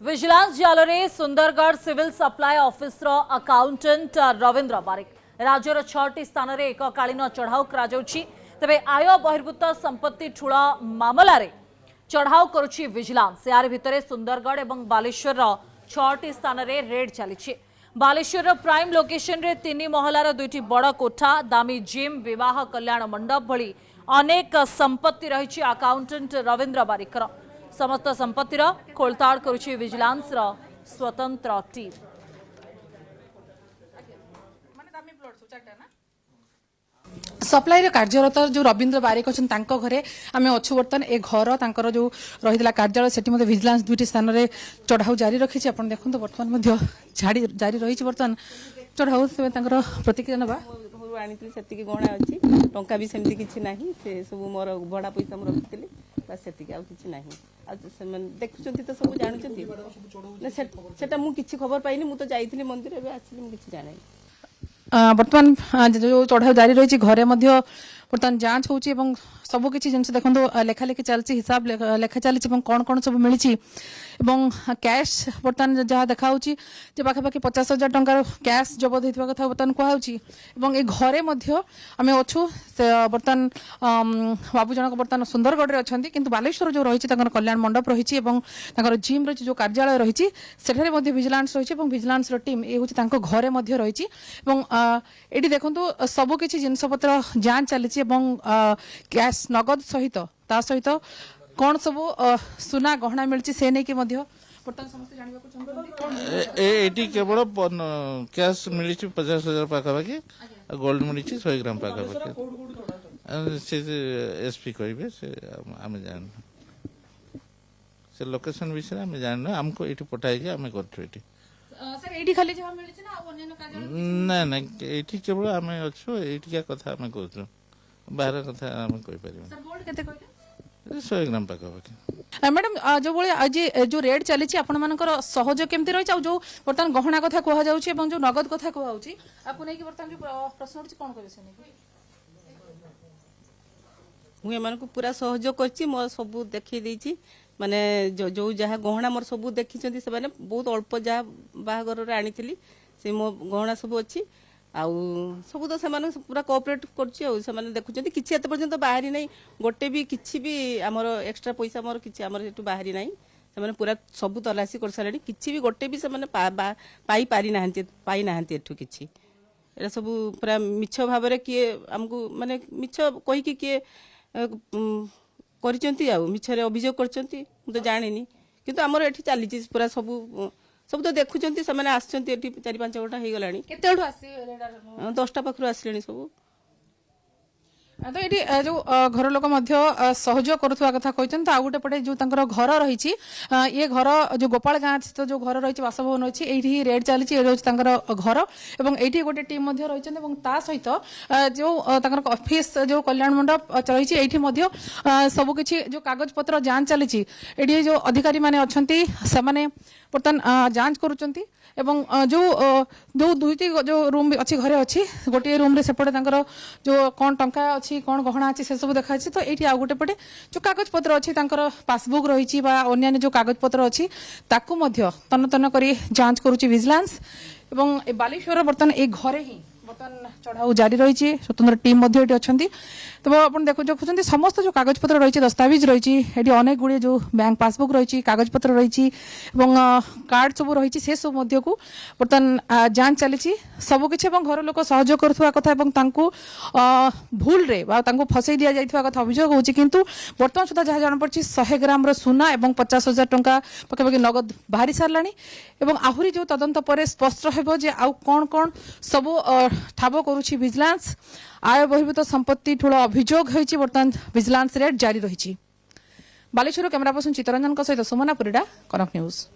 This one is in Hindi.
विजिलेंस जाल में Sundargarh civil supply office accountant Rabindra Barik राज्यर 6टी स्थान में एककालीन चढ़ाऊ तेरे आय बहिर्भूत संपत्ति ठूल मामलें चढ़ाऊ करुछि विजिलेंस। यार भितर सुंदरगढ़ और बालेश्वर 6टी स्थान में रेड चली। बालेश्वर प्राइम लोकेशन रे 3 महलार 2टी बड़ कोठा, दामी जिम, विवाह कल्याण मंडप भली अनेक संपत्ति रही अकाउंटेंट रविंद्र बारिकर। समस्त संपत्तिर खोलताड़ करुछि विजिलेंस स्वतंत्र टीम। सप्लाई कार्यरत जो रविंद्र बारिक अच्छा घरे आम अच्छु बर्तमान ए घर तांकर जो रही कार्यालय से विजिलेंस 2टी स्थान में चढ़ाऊ जारी रखी। आप देखो बर्तमान जारी रही बर्तमान चढ़ाऊ प्रतिक्रिया ना आनी से गहना अच्छी टंका भी सेमती किसी ना से सब मोर भड़ा पैसा मुझे रखी बस से आगे ना देखुं तो सब जानते मुझे खबर पाइनी मुझे जाइली मंदिर एवं आसली मुझे जाना बर्तमान जो चढ़ाऊ जारी रही घरे बर्तमान जांच हो सबकि जिन देखो लेखालेखी चलती हिसाब लेखा चली कौन कौन सब मिली कैश बर्तमान जहाँ देखा पाखापाखि 50,000 टंकार कैश जबत होता कथा बर्तमान कहूँ ए घरे आम अच्छु बर्तमान बाबू जनक बर्तमान सुंदरगढ़ अच्छा किंतु बालेश्वर जो रही कल्याण मंडप रही जिम रही जो कार्यालय रही विजिलेंस रही विजिलेंस टीम ये हूँ घरे रही ये देखो सबकि जिनपतर जांच चली कैश नगद सहित ता सहित कौन सब सुना गहना मिली से नहीं एटी केवल कैश मिली 50,000 पाखापाखि गोल्ड मिली 100 ग्राम पाखापाखि से एसपी कहे से आम जान से लोकेशन विषय आम जान आमको ये पठाई आम कर ना ना ये केवल आम अच्छु ये कथा आम कह बाहर कथा आम कह 100 ग्राम पाखापाखि। मैडम जो भाई आज जो रेड चली सहयोग केमती रही जो बर्तमान गहना कथा कहु जो नगद कथा कहु आपको नहीं बर्तमान जो प्रश्न उठी कौन करें मुझे एम पूरा सहयोग कर मोर सब देखी माने जो जहाँ गहना मोर सब देखी से बहुत अल्प जहाँ बाहागर आनी से मो गहना सब अच्छी आउ सब तो से पूरा कोऑपरेट कर देखुं किसी एत पर्यंत बाहरी ना गोटे भी किसी भी आमर एक्सट्रा पैसा मोर किसी आमर एटू बाहरी ना से पूरा सब तलाशी कर सारे किसी भी गोटे भी से पाई ना एठू किसी एटा सब पूरा मिछ भाव किए आमको माने मिछ कहीकि किए मिछरे अभियोग कर जानी किंतु आमर एठी चली पूरा सब तो देखुं से आसुँच 4-5 घंटा हो गला 10टा पाखु आसले सब तो ये जो घर लोक सहयोग करुवा कथा कहते आउ गोटे पटे जो घर रही ये घर जो गोपाल गाँ स्थित जो घर रही बासभवन अच्छी ये रेड चली घर और ये गोटे टीम रही सहित जो ऑफिस जो कल्याण मंडप रही ये सबकि जो कागज पत्र जांच चली ये जो अधिकारी माने अच्छा से बर्तमान जांच करुँच जो जो 2टी जो रूम अच्छी घरे अच्छी गोटे रूम रे सेपटे जो कौन टंका अच्छी कौन गहना अच्छी से सब देखा तो ये आउ गोटे पटे जो कागज पत्र अच्छी पासबुक रही अन्य जो कागज पत्र अच्छी तन तन कर जांच करुच्ची विजिलेंस और बालेश्वर बर्तमान ये घरे ही बर्तमान चढ़ाऊ जारी रही स्वतंत्र टीम अच्छा तो आप देखुं समस्त जो कागज पत्र रही दस्तावेज रही अनेक गुड़े जो बैंक पासबुक रही कागज पत्र रही कार्ड सब रही से सब को बर्तमान जांच चली सबकि घर लोक सहयोग करुवा कथा भूल रे फसई दि जाता कथा अभियोग होची किंतु बर्तमान सुधा जहाँ जाना पड़ी 100 ग्राम सुना और 50,000 टंका पाखापाखि नगद बाहरी सारा आहरी जो तदंत पर स्पष्ट हो आउ कौन कौन सब ठाब करुछि विजिलेंस आय बहिर्भूत संपत्ति ठूल अभियोग होती बर्तमान विजिलेंस रेड जारी रही। बालेश्वर कैमरा पर्सन चित्तरंजन सहित सुमना परिडा, कनक न्यूज।